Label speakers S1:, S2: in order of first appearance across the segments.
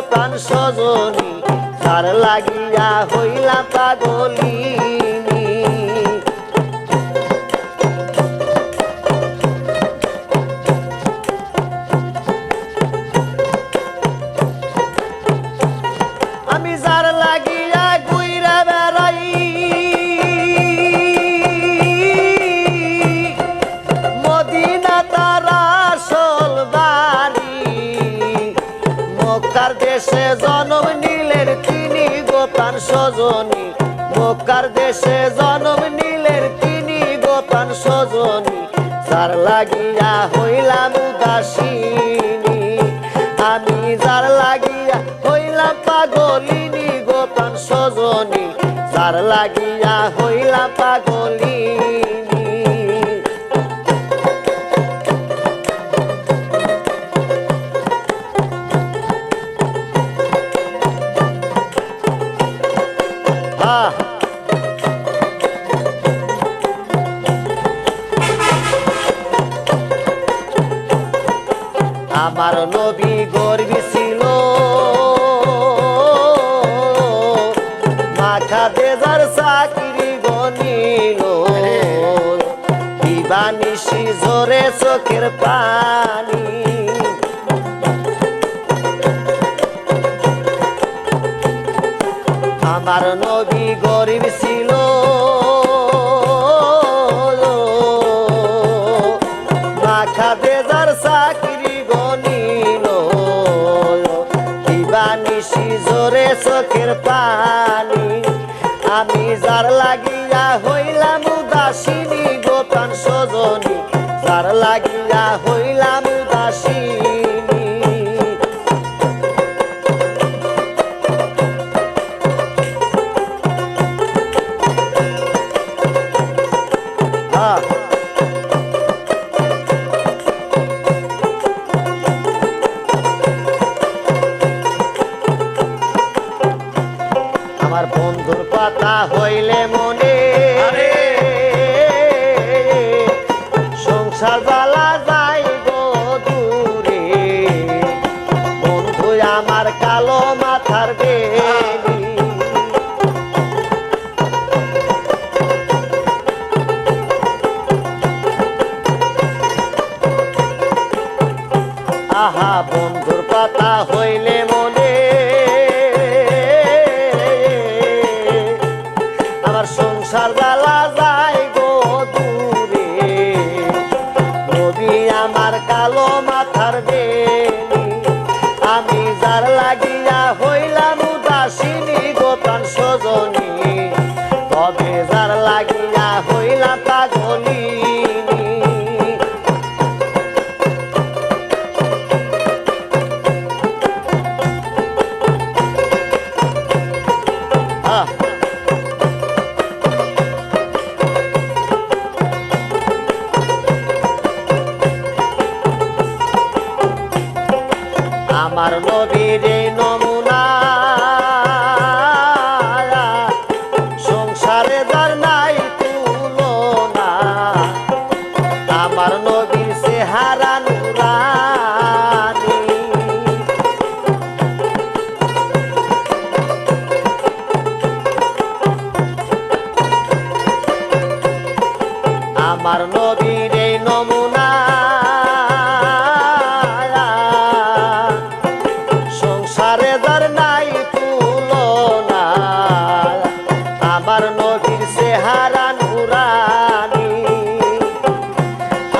S1: প্রাণ সজনী, যার লাগিয়া হইলাম পাগলিনী। আমি যার লাগিয়া ঘুইরা বেড়াই, মদিনা তার আসল বাড়ি, মক্কার দেশে জন্ম নিলেন তিনি গো প্রাণ সজনী, মক্কার দেশে জন্ম নিলেন তিনি গো প্রাণ সজনী, যার লাগিয়া হইলাম উদাসিনী। আমি যার লাগিয়া হইলাম পাগলিনী গো প্রাণ সজনী, যার লাগিয়া হইলাম পাগলিনী। আমার নবী গর্বী ছিল, মাখা দেজার চাকরি গনিল, দিবানিশি ঝরে চোখের পানি। আমার নবী গরিব ছিল, মাখা দেজার চাকরি গনিল, দিবানিশি ঝরে চোখের পানি। আমি যার লাগিয়া হইলাম উদাসিনী গো প্রাণ সজনী, যার লাগিয়া হইলাম উদাসিনী। আমার বন্ধুর কথা হইলে মনে, সংসার জ্বালা যাই গো দূরে, বন্ধু আমার কালো মাথার বেনি। আহা বন্ধুর কথা হইলে মনে, আমার সংসার জ্বালা যায় গো দূরে, নবী আমার কালো মাথার বেনি। আমি যার লাগিয়া হইলাম উদাসিনী গো প্রাণ সজনী, তবে যার লাগিয়া হইলাম পাগলিনী। আমার নবীর এই নমুনা, সংসারে যার নাই তুলনা, আমার নবীর চেহারা নুরানি। আমার নবীর এই নমুনা, সংসারে যার নাই তুলনা, আমার নবীর চেহারা নুরানি।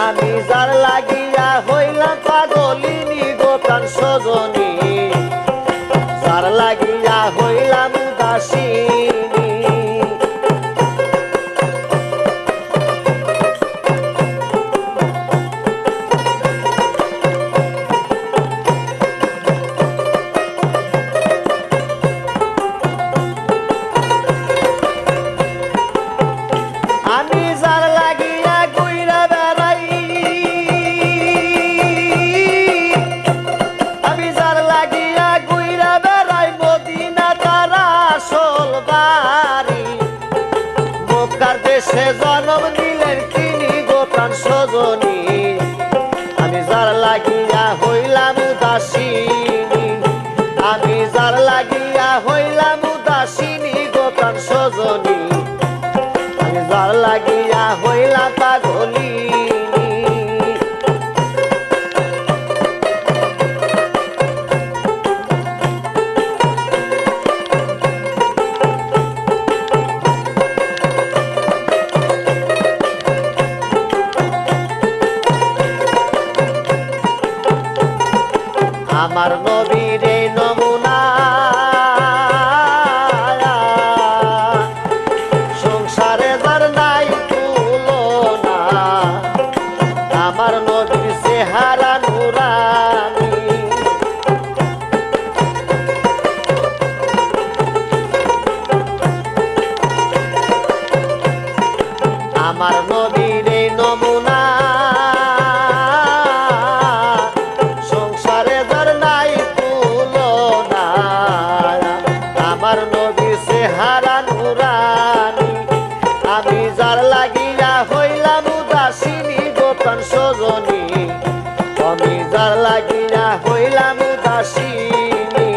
S1: আমি যার লাগিয়া হইলাম পাগলিনী গো প্রাণ সজনী, যার লাগিয়া হইলাম উদাসিনী। আমি যার লাগিয়া ঘুইরা বেড়াই, আমি যার যার লাগিয়া হইলাম উদাসিনী গোপন সজনী আমি যার লাগিয়া হইলাম পাগলিনী আমার নবীর এই নমুনা সংসারে যার নাই তুলনা আমার নবীর চেহারা নুরানি আমার নবীর এই নমুনা আমি যার লাগিয়া হইলাম উদাসিনী গোপন সজনী আমি যার লাগিয়া হইলাম উদাসিনী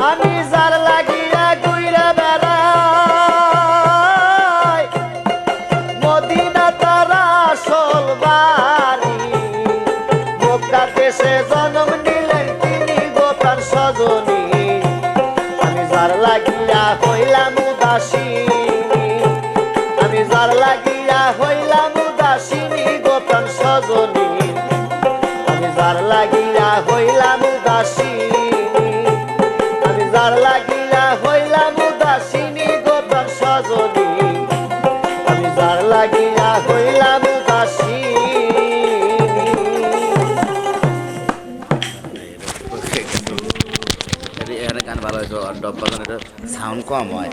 S1: আমি যার লাগিয়া ঘুইরা বেড়াই মদিনা তারা আসল বাড়ি মক্কা দেশে জন্ম নিলেন তিনি গোপন সজনী আমি যার লাগিয়া হইলাম উদাসিনী আমি যার লাগিয়া হইলাম উদাসিনী গোপন সজনী আমি যার লাগিয়া হইলাম উদাসিনী যার লাগিয়া হইলাম উদাসিনী গোপন সজনী আমি যার লাগিয়া হইলাম উদাসিনী
S2: এখানে গান ভালো হয়েছে, ডব বাজানোর সাউন্ড কম হয়।